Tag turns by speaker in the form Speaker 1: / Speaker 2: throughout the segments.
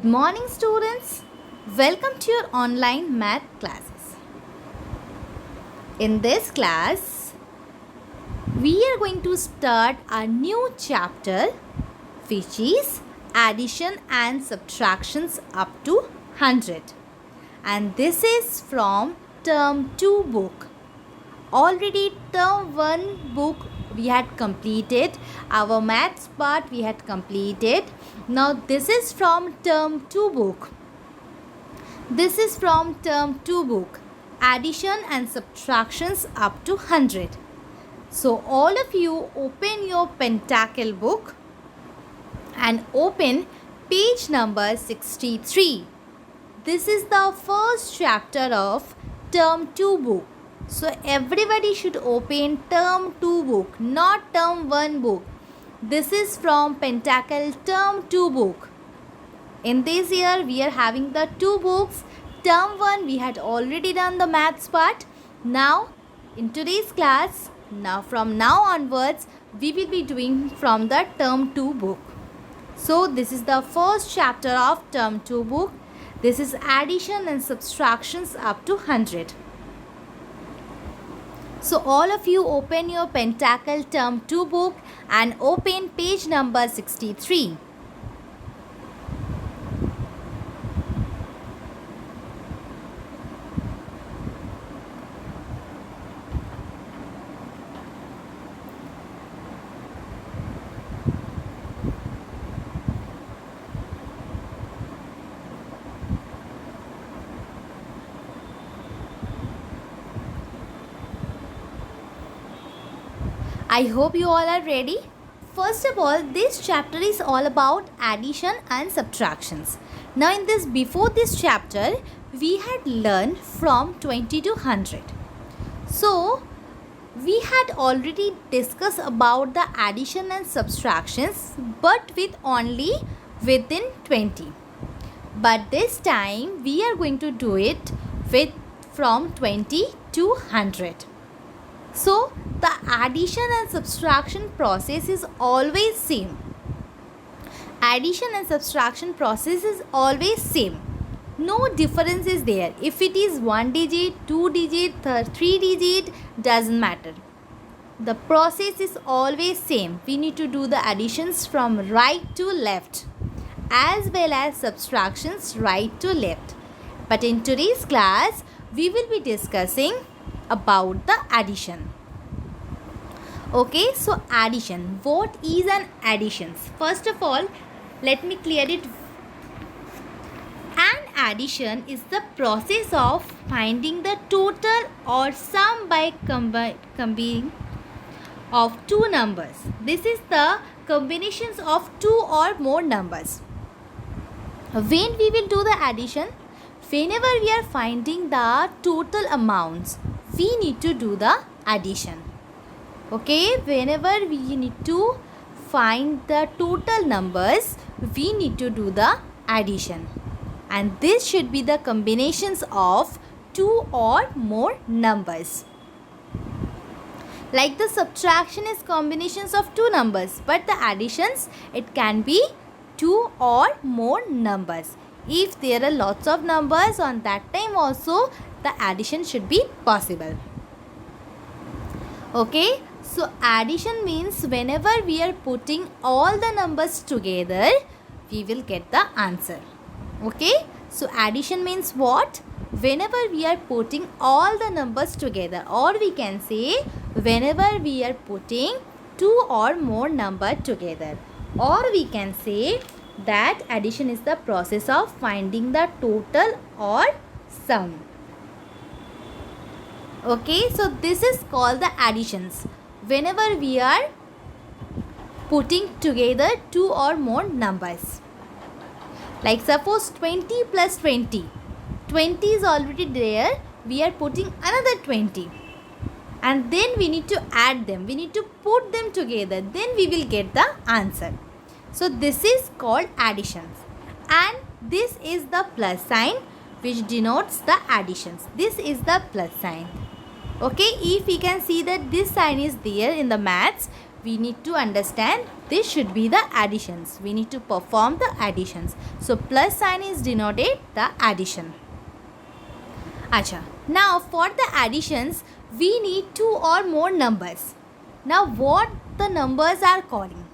Speaker 1: Good morning, students. Welcome to your online math classes. In this class, we are going to start a new chapter, which is addition and subtractions up to 100. And this is from term 2 book. Already term 1 book we had completed, our maths part we had completed. Now this is from term 2 book. This is from term 2 book, addition and subtractions up to 100. So all of you open your Pentacle book and open page number 63. This is the first chapter of term 2 book. So everybody should open term 2 book, not term 1 book. This is from Pentacle term 2 book. In this year we are having the 2 books. Term 1 we had already done the maths part. Now in today's class, from now onwards we will be doing from the term 2 book. So this is the first chapter of term 2 book. This is addition and subtractions up to 100. So all of you open your Pentacle term 2 book and open page number 63. I hope you all are ready. First of all, this chapter is all about addition and subtractions. Now before this chapter, we had learned from 20 to 100. So, we had already discussed about the addition and subtractions, but with only within 20. But this time, we are going to do it from 20 to 100. So the addition and subtraction process is always same. Addition and subtraction process is always same. No difference is there. If it is 1 digit, 2 digit, 3 digit, doesn't matter. The process is always same. We need to do the additions from right to left as well as subtractions right to left. But in today's class, we will be discussing about the addition. Okay, so addition. What is an addition? First of all, let me clear it. An addition is the process of finding the total or sum by combining of two numbers. This is the combinations of two or more numbers. When we will do the addition, whenever we are finding the total amounts, we need to do the addition. Okay, whenever we need to find the total numbers, we need to do the addition. And this should be the combinations of two or more numbers. Like the subtraction is combinations of two numbers, but the additions, it can be two or more numbers. If there are lots of numbers on that time also, the addition should be possible. Okay, so addition means whenever we are putting all the numbers together, we will get the answer. Okay, so addition means what? Whenever we are putting all the numbers together, or we can say whenever we are putting two or more numbers together, or we can say that addition is the process of finding the total or sum. Okay, so this is called the additions. Whenever we are putting together two or more numbers. Like suppose 20 plus 20. 20 is already there. We are putting another 20. And then we need to add them. We need to put them together. Then we will get the answer. So this is called additions. And this is the plus sign which denotes the additions. This is the plus sign. Okay, if we can see that this sign is there in the maths, we need to understand this should be the additions. We need to perform the additions. So plus sign is denoted the addition. Acha. Now for the additions, we need 2 or more numbers. Now what the numbers are calling?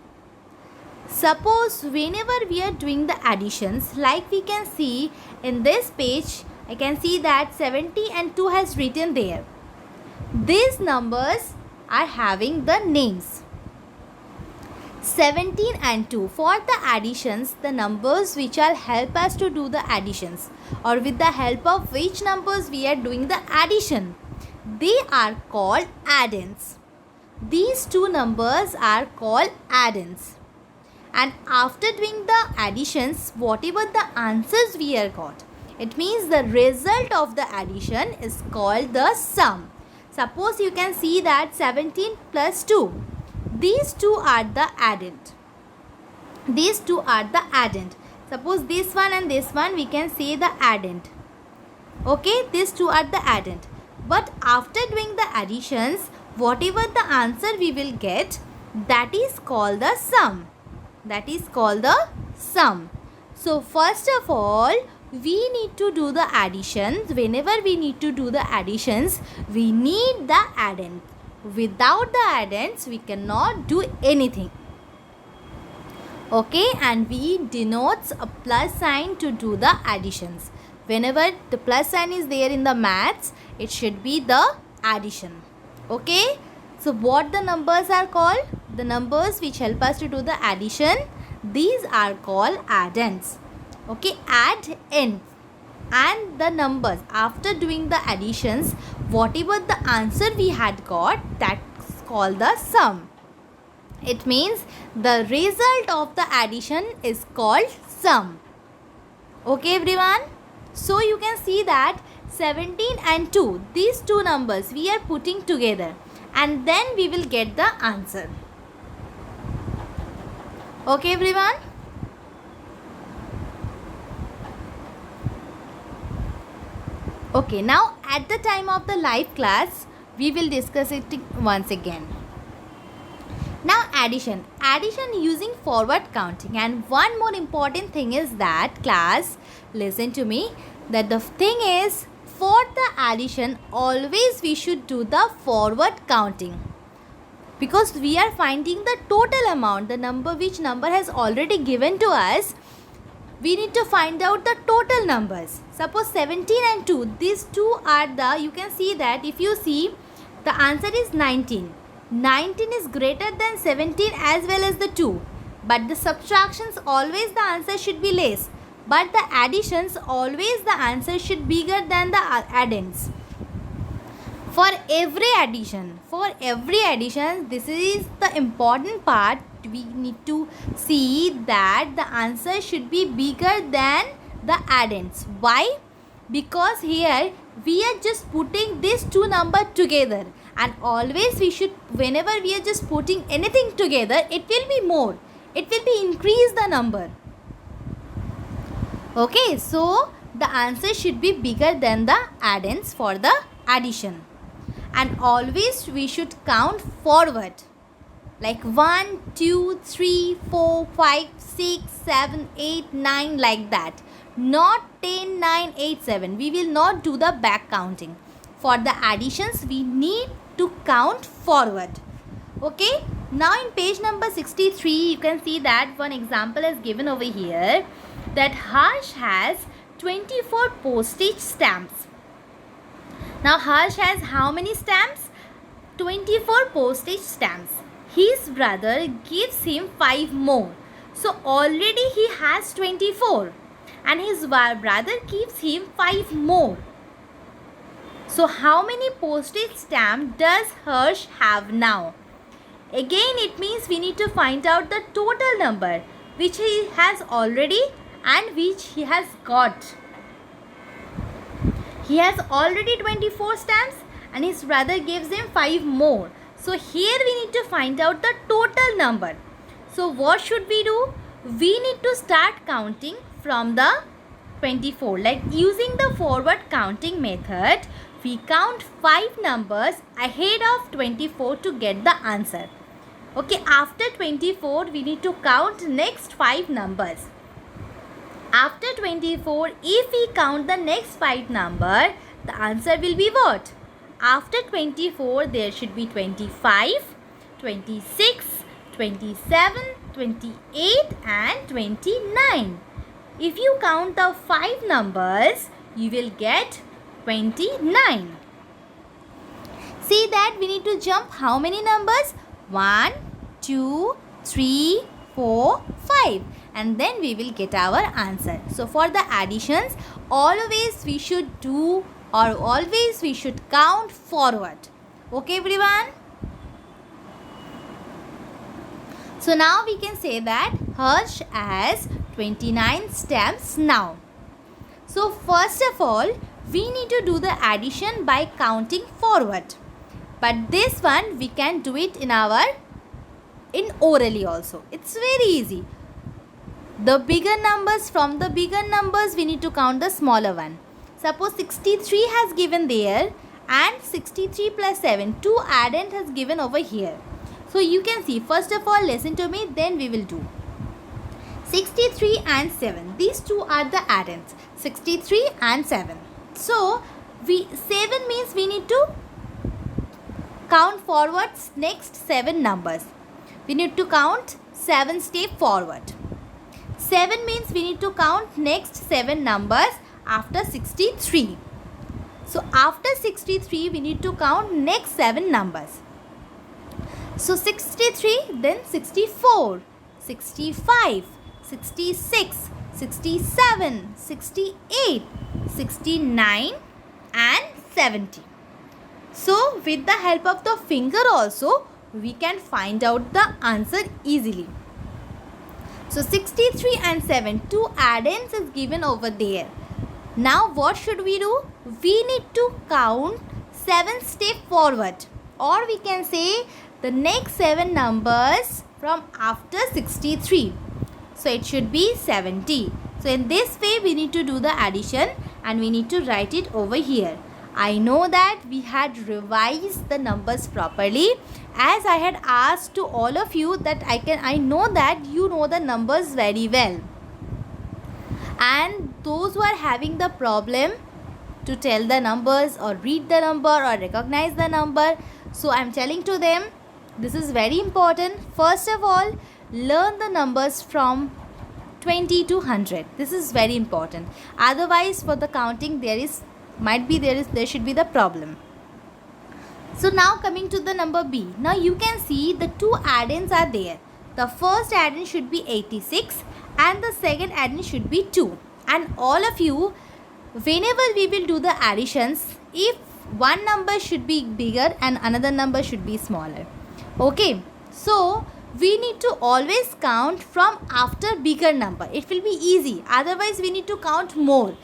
Speaker 1: Suppose whenever we are doing the additions, like we can see in this page, I can see that 70 and 2 has written there. These numbers are having the names. 17 and 2. For the additions, the numbers which will help us to do the additions, or with the help of which numbers we are doing the addition, they are called addends. These two numbers are called addends. And after doing the additions, whatever the answers we are got, it means the result of the addition is called the sum. Suppose you can see that 17 plus 2. These two are the addend. These two are the addend. Suppose this one and this one, we can say the addend. Okay, these two are the addend. But after doing the additions, whatever the answer we will get, that is called the sum. That is called the sum. So first of all, we need to do the additions. Whenever we need to do the additions, we need the addend. Without the addends, we cannot do anything. Okay, and we denotes a plus sign to do the additions. Whenever the plus sign is there in the maths, it should be the addition. Okay, so what the numbers are called? The numbers which help us to do the addition, these are called addends. Okay, addends. And the numbers after doing the additions, whatever the answer we had got, that's called the sum. It means the result of the addition is called sum. Okay everyone, so you can see that 17 and 2, these two numbers we are putting together, and then we will get the answer. Okay everyone. Okay, now at the time of the live class, we will discuss it once again. Now addition using forward counting. And one more important thing is that, class, listen to me, that the thing is, for the addition, always we should do the forward counting. Because we are finding the total amount, the number which number has already given to us, we need to find out the total numbers. Suppose 17 and 2, these two are the, you can see that if you see, the answer is 19. 19 is greater than 17 as well as the 2. But the subtractions, always the answer should be less. But the additions, always the answer should be bigger than the addends. For every addition, this is the important part. We need to see that the answer should be bigger than the addends. Why? Because here we are just putting these two numbers together, and always we should, whenever we are just putting anything together, it will be more. It will be increase the number. Okay, so the answer should be bigger than the addends for the addition. And always we should count forward, like 1, 2, 3, 4, 5, 6, 7, 8, 9, like that. Not 10, 9, 8, 7. We will not do the back counting. For the additions, we need to count forward. Okay. Now in page number 63, you can see that one example is given over here, that Harsh has 24 postage stamps. Now Harsh has how many stamps? 24 postage stamps. His brother gives him 5 more. So already he has 24. And his brother gives him 5 more. So how many postage stamps does Harsh have now? Again, it means we need to find out the total number which he has already and which he has got. He has already 24 stamps and his brother gives him 5 more. So here we need to find out the total number. So what should we do? We need to start counting from the 24. Like using the forward counting method, we count 5 numbers ahead of 24 to get the answer. Okay, after 24, we need to count next 5 numbers. After 24, if we count the next 5 number, the answer will be what? After 24, there should be 25, 26, 27, 28 and 29. If you count the 5 numbers, you will get 29. See that we need to jump how many numbers? 1, 2, 3, 4, 5. And then we will get our answer. So for the additions, always we should do or always we should count forward. Okay everyone? So now we can say that Harsh has 29 stamps now. So first of all, we need to do the addition by counting forward. But this one we can do it in orally also. It's very easy. The bigger numbers, from the bigger numbers we need to count the smaller one. Suppose 63 has given there and 63 plus 7. 2 addend has given over here. So you can see, first of all listen to me, then we will do. 63 and 7. These two are the addends. 63 and 7. So 7 means we need to count forward next 7 numbers. We need to count 7 step forward. 7 means we need to count next 7 numbers after 63. So after 63 we need to count next 7 numbers. So 63, then 64, 65, 66, 67, 68, 69 and 70. So with the help of the finger also we can find out the answer easily. So 63 and 7, 2 addends is given over there. Now what should we do? We need to count 7 step forward, or we can say the next 7 numbers from after 63. So it should be 70. So in this way we need to do the addition and we need to write it over here. I know that we had revised the numbers properly, as I had asked to all of you that I know that you know the numbers very well. And those who are having the problem to tell the numbers or read the number or recognize the number, so I am telling to them, this is very important. First of all, learn the numbers from 20 to 100. This is very important. Otherwise, for the counting, there should be the problem. So now coming to the number B. Now you can see the 2 addends are there. The first addend should be 86 and the second addend should be 2. And all of you, whenever we will do the additions, if one number should be bigger and another number should be smaller. Okay, so we need to always count from after bigger number. It will be easy. Otherwise we need to count more.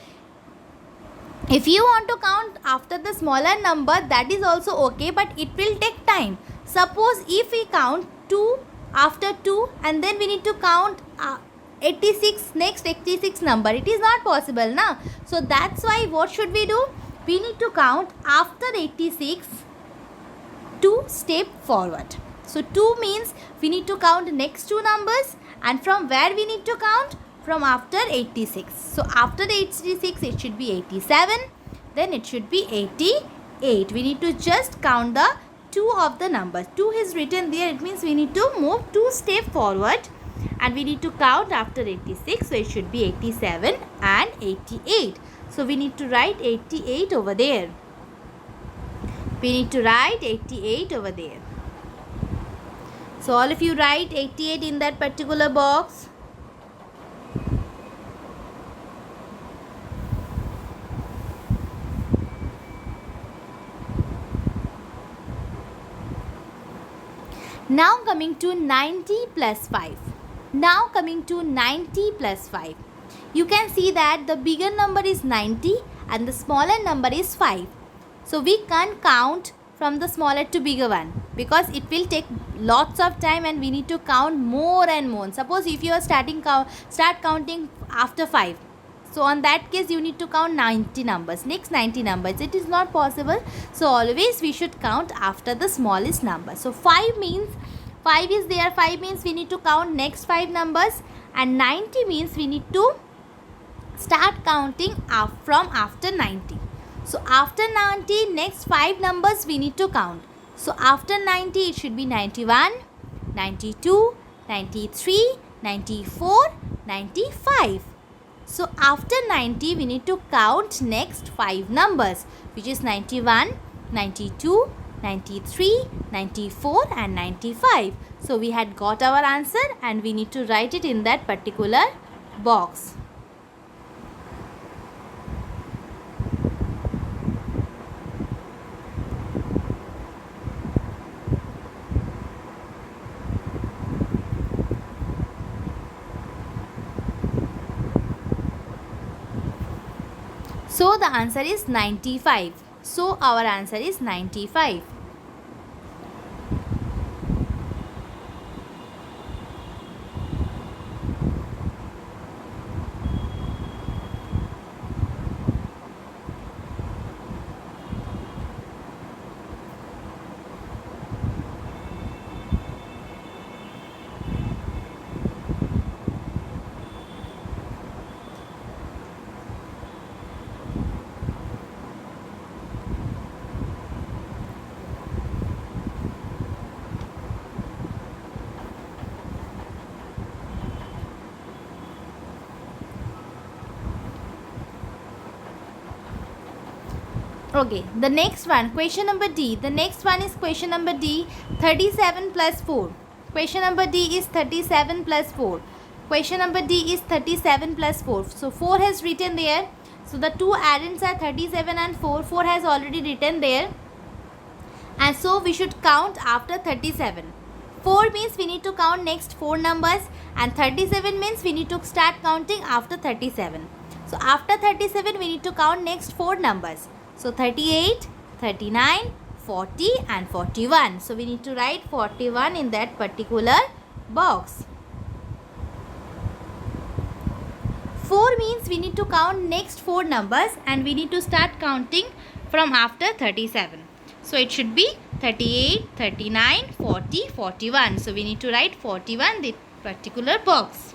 Speaker 1: If you want to count after the smaller number, that is also okay, but it will take time. Suppose if we count 2 after 2 and then we need to count 86, next 86 number, it is not possible na. So that's why what should we do? We need to count after 86 2 step forward. So 2 means we need to count next 2 numbers, and from where we need to count? From after 86. So after 86 it should be 87, then it should be 88. We need to just count the 2 of the numbers. 2 is written there, it means we need to move 2 step forward and we need to count after 86. So it should be 87 and 88. So we need to write 88 over there. We need to write 88 over there. So all of you write 88 in that particular box. Now coming to 90 plus 5. Now coming to 90 plus 5. You can see that the bigger number is 90 and the smaller number is 5. So we can't count from the smaller to bigger one because it will take lots of time and we need to count more and more. Suppose if you are start counting after 5. So on that case you need to count 90 numbers, next 90 numbers. It is not possible. So always we should count after the smallest number. So 5 means 5 is there. 5 means we need to count next 5 numbers, and 90 means we need to start counting from after 90. So after 90, next 5 numbers we need to count. So after 90, it should be 91, 92, 93, 94, 95. So after 90, we need to count next 5 numbers, which is 91, 92, 93, 94 and 95. So we had got our answer and we need to write it in that particular box. So the answer is 95. So our answer is 95. Okay, the next one, question number D. The next one is question number D, 37 plus 4. Question number D is 37 plus 4. Question number D is 37 plus 4. So 4 has written there. So the two addends are 37 and 4. 4 has already written there. And so we should count after 37. 4 means we need to count next 4 numbers, and 37 means we need to start counting after 37. So after 37, we need to count next 4 numbers. So 38, 39, 40 and 41. So we need to write 41 in that particular box. 4 means we need to count next 4 numbers and we need to start counting from after 37. So it should be 38, 39, 40, 41. So we need to write 41 in the particular box.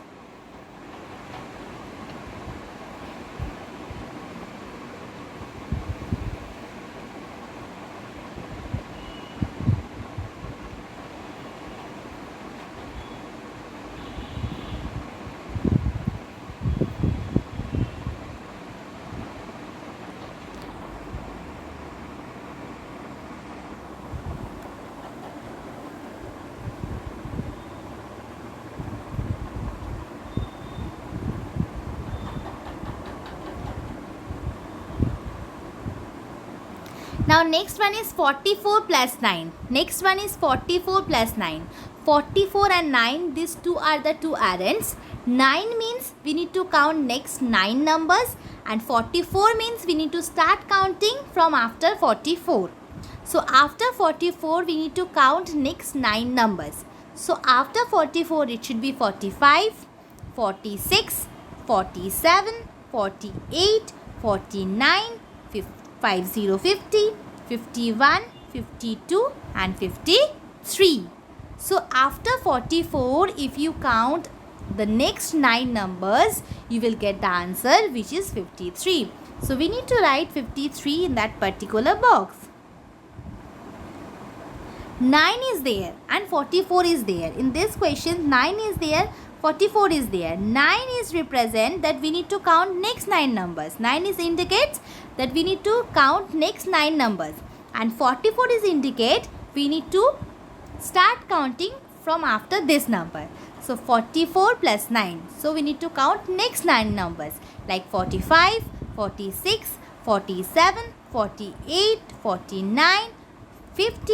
Speaker 1: Now next one is 44 plus 9. Next one is 44 plus 9. 44 and 9, these two are the two addends. 9 means we need to count next 9 numbers, and 44 means we need to start counting from after 44. So after 44, we need to count next 9 numbers. So after 44, it should be 45, 46, 47, 48, 49, 50, 51, 52 and 53. So after 44, if you count the next 9 numbers, you will get the answer, which is 53. So we need to write 53 in that particular box. 9 is there and 44 is there. In this question, 9 is there, 44 is there. 9 is represent that we need to count next 9 numbers. 9 is indicates that we need to count next 9 numbers. And 44 is indicate we need to start counting from after this number. So 44 plus 9. So we need to count next 9 numbers like 45, 46, 47, 48, 49, 50,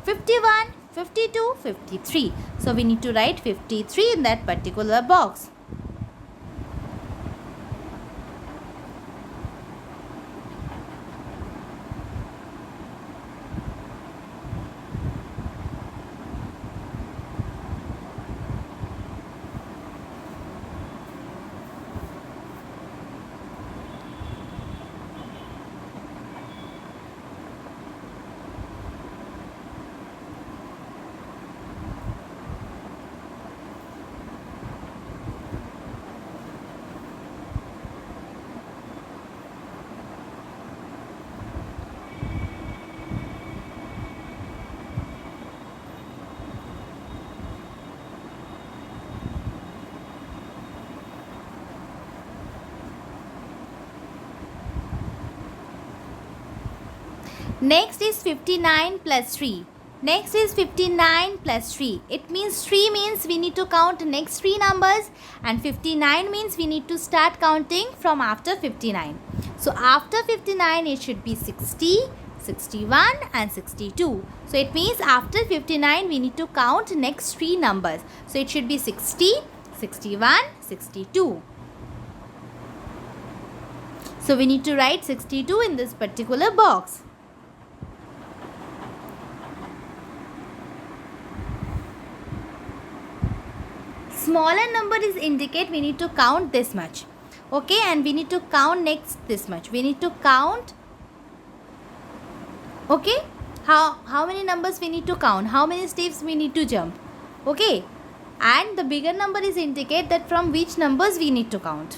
Speaker 1: 51, 52, 53. So we need to write 53 in that particular box. Next is 59 plus 3. Next is 59 plus 3. It means 3 means we need to count next 3 numbers, and 59 means we need to start counting from after 59. So after 59 it should be 60, 61 and 62. So it means after 59 we need to count next 3 numbers. So it should be 60, 61, 62. So we need to write 62 in this particular box. Smaller number is indicate we need to count this much. Okay, and we need to count next this much. We need to count. Okay, how many numbers we need to count, how many steps we need to jump. Okay, and the bigger number is indicate that from which numbers we need to count.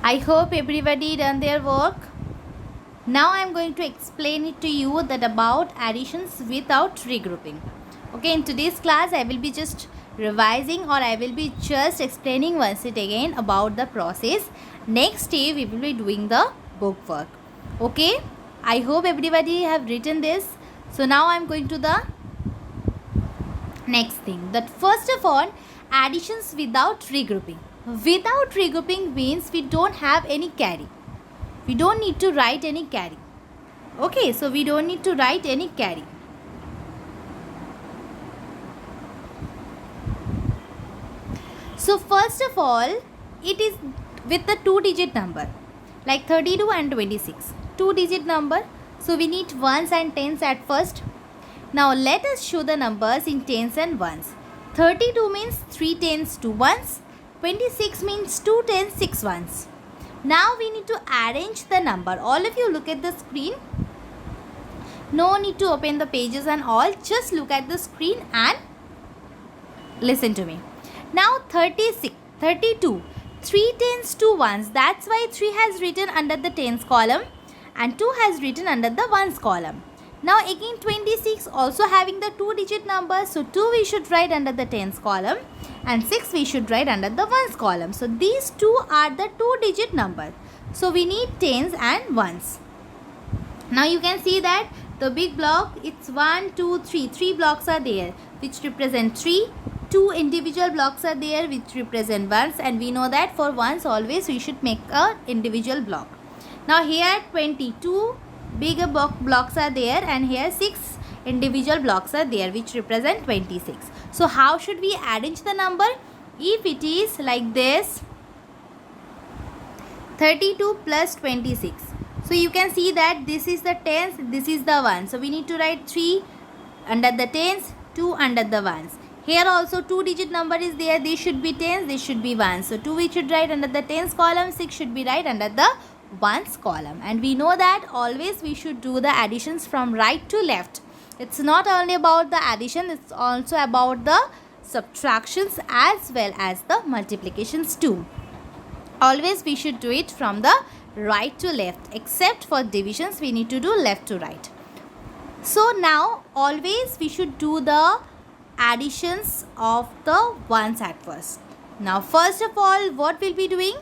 Speaker 1: I hope everybody done their work. Now I am going to explain it to you that about additions without regrouping. Okay, in today's class I will be just revising, or I will be just explaining once it again about the process. Next day we will be doing the book work. Okay, I hope everybody have written this. So now I am going to the next thing, that first of all, additions without regrouping. Without regrouping means we don't have any carry. We don't need to write any carry. Okay, so we don't need to write any carry. So first of all, it is with the 2-digit number, like 32 and 26. 2-digit number. So we need ones and tens at first. Now let us show the numbers in tens and ones. 32 means 3 tens, 2 ones. 26 means 2 tens, 6 ones. Now we need to arrange the number. All of you look at the screen. No need to open the pages and all. Just look at the screen and listen to me. Now 36, 32. 3 tens, 2 ones. That's why 3 has written under the tens column and 2 has written under the ones column. Now again 26 also having the 2-digit number. So 2 we should write under the tens column and 6 we should write under the ones column. So these two are the 2-digit number. So we need tens and ones. Now you can see that the big block, it's 1, 2, 3. 3 blocks are there which represent 3. 2 individual blocks are there which represent ones, and we know that for ones always we should make a individual block. Now here 22 bigger blocks are there, and here 6 individual blocks are there which represent 26. So how should we arrange the number? If it is like this, 32 plus 26. So you can see that this is the tens, this is the one. So we need to write 3 under the tens, 2 under the ones. Here also 2-digit number is there. This should be tens, this should be ones. So 2 we should write under the tens column, 6 should be right under the ones column. And we know that always we should do the additions from right to left. It's not only about the addition, it's also about the subtractions as well as the multiplications too. Always we should do it from the right to left, except for divisions we need to do left to right. So now always we should do the additions of the ones at first. Now first of all, what we'll be doing?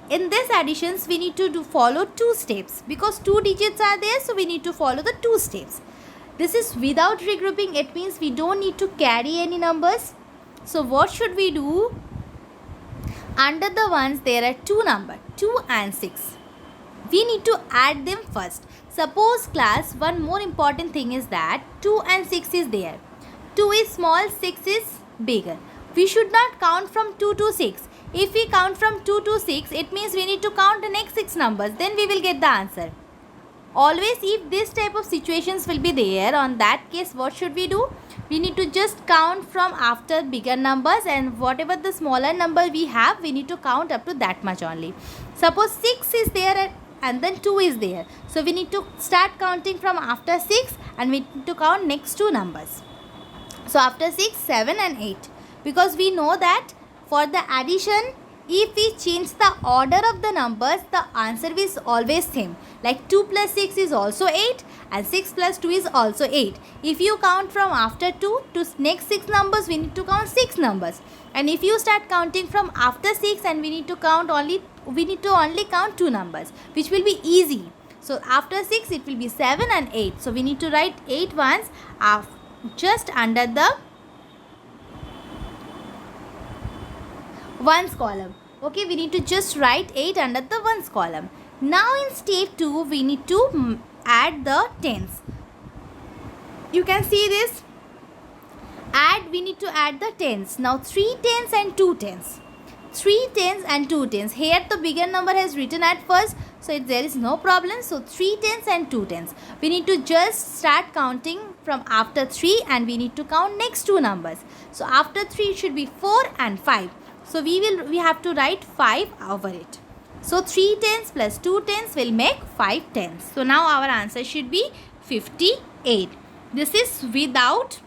Speaker 1: In this additions we need to follow 2 steps, because 2 digits are there, so we need to follow the 2 steps. This is without regrouping. It means we don't need to carry any numbers. So what should we do? Under the ones there are two numbers, 2 and 6. We need to add them first. Suppose class, one more important thing is that 2 and 6 is there. 2 is small, 6 is bigger. We should not count from 2 to 6. If we count from 2 to 6, it means we need to count the next 6 numbers. Then we will get the answer. Always if this type of situations will be there, on that case what should we do? We need to just count from after bigger numbers, and whatever the smaller number we have, we need to count up to that much only. Suppose 6 is there and then 2 is there. So we need to start counting from after 6 and we need to count next two numbers. So after 6, 7 and 8. Because we know that for the addition, if we change the order of the numbers, the answer is always same. Like 2 plus 6 is also 8 and 6 plus 2 is also 8. If you count from after 2 to next 6 numbers, we need to count 6 numbers. And if you start counting from after 6 and we need to only count 2 numbers, which will be easy. So after 6 it will be 7 and 8. So we need to write 8 ones just under the ones column. Okay, we need to just write 8 under the ones column. Now in step 2 we need to add the tens. You can see this. We need to add the tens. Now 3 tens and 2 tens. 3 tens and 2 tens. Here the bigger number has written at first, so there is no problem. So 3 tens and 2 tens. We need to just start counting from after 3 and we need to count next two numbers. So after 3 it should be 4 and 5. So we have to write 5 over it. So 3 tens plus 2 tens will make 5 tens. So now our answer should be 58. This is without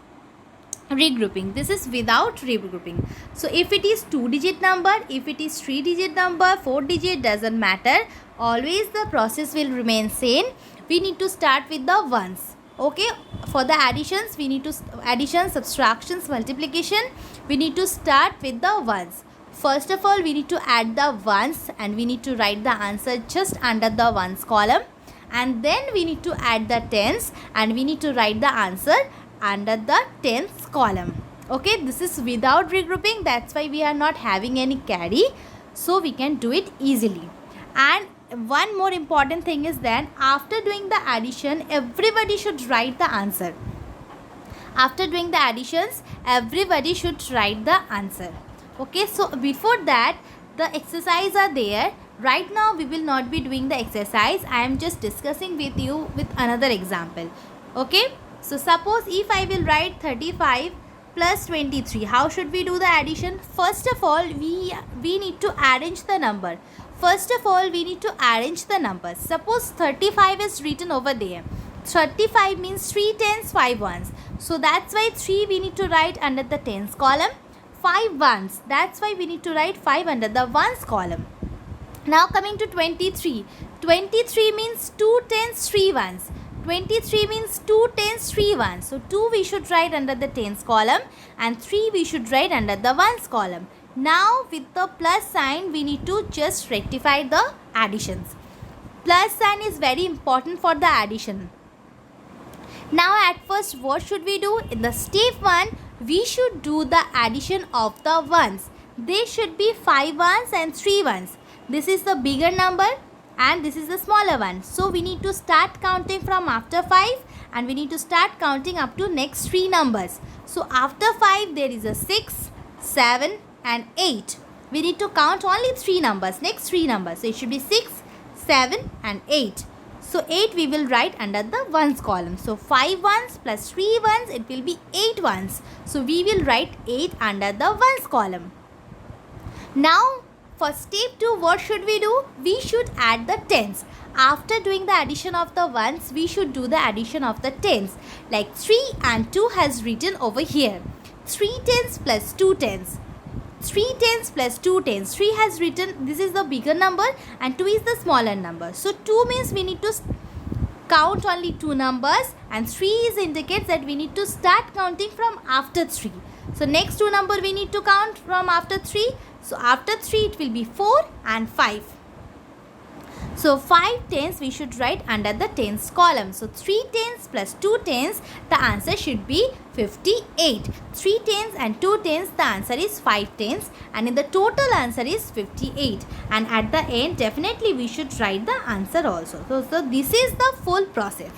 Speaker 1: regrouping. This is without regrouping. So if it is 2-digit number, if it is 3-digit number, 4-digit, doesn't matter. Always the process will remain same. We need to start with the ones. Okay, for the additions, we need to addition, subtractions, multiplication, we need to start with the ones. First of all, we need to add the ones and we need to write the answer just under the ones column. And then we need to add the tens and we need to write the answer under the tens column. Okay, this is without regrouping. That's why we are not having any carry. So we can do it easily. And one more important thing is that after doing the addition, everybody should write the answer. After doing the additions, everybody should write the answer. Okay, so before that, the exercise are there. Right now, we will not be doing the exercise. I am just discussing with you with another example. Okay, so suppose if I will write 35 plus 23, how should we do the addition? First of all, we need to arrange the number. First of all, we need to arrange the numbers. Suppose 35 is written over there. 35 means 3 tens, 5 ones. So that's why 3 we need to write under the tens column. 5 ones. That's why we need to write 5 under the ones column. Now coming to 23. 23 means 2 tens, 3 ones. 23 means 2 tens, 3 ones. So 2 we should write under the tens column and 3 we should write under the ones column. Now with the plus sign, we need to just rectify the additions. Plus sign is very important for the addition. Now at first, what should we do? In the step 1, we should do the addition of the ones. There should be 5 ones and 3 ones. This is the bigger number and this is the smaller one. So we need to start counting from after 5 and we need to start counting up to next 3 numbers. So after 5, there is a 6, 7 and 8. We need to count only 3 numbers, next 3 numbers. So it should be 6, 7 and 8. So 8 we will write under the ones column. So 5 ones plus 3 ones, it will be 8 ones. So we will write 8 under the ones column. Now for step 2, what should we do? We should add the tens. After doing the addition of the ones, we should do the addition of the tens. Like 3 and 2 has written over here. 3 tens plus 2 tens. 3 tens plus 2 tens. 3 has written, this is the bigger number and 2 is the smaller number. So 2 means we need to count only 2 numbers and 3 is indicates that we need to start counting from after 3. So next 2 number we need to count from after 3. So after 3 it will be 4 and 5. So 5 tens we should write under the tens column. So 3 tens plus 2 tens, the answer should be 58. 3 tens and 2 tens, the answer is 5 tens, and in the total answer is 58. And at the end definitely we should write the answer also. So this is the full process.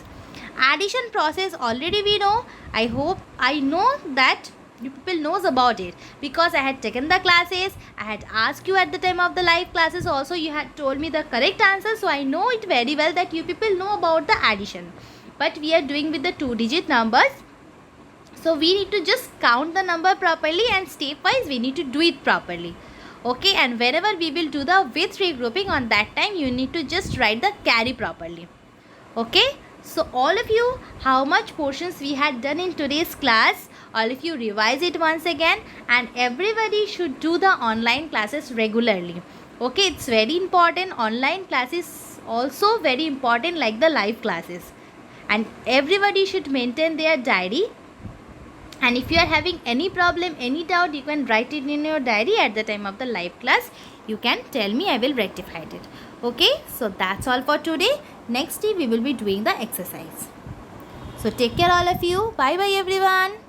Speaker 1: Addition process already we know. I know that you people knows about it because I had taken the classes. I had asked you at the time of the live classes also. You had told me the correct answer, so I know it very well that you people know about the addition. But we are doing with the 2-digit numbers, so we need to just count the number properly, and stepwise we need to do it properly. Okay, and whenever we will do the with regrouping, on that time you need to just write the carry properly. Okay, so all of you, how much portions we had done in today's class, all of you revise it once again, and everybody should do the online classes regularly. Okay, it's very important. Online classes also very important like the live classes, and everybody should maintain their diary. And if you are having any problem, any doubt, you can write it in your diary at the time of the live class. You can tell me, I will rectify it. Okay, so that's all for today. Next day we will be doing the exercise. So take care all of you. Bye bye everyone.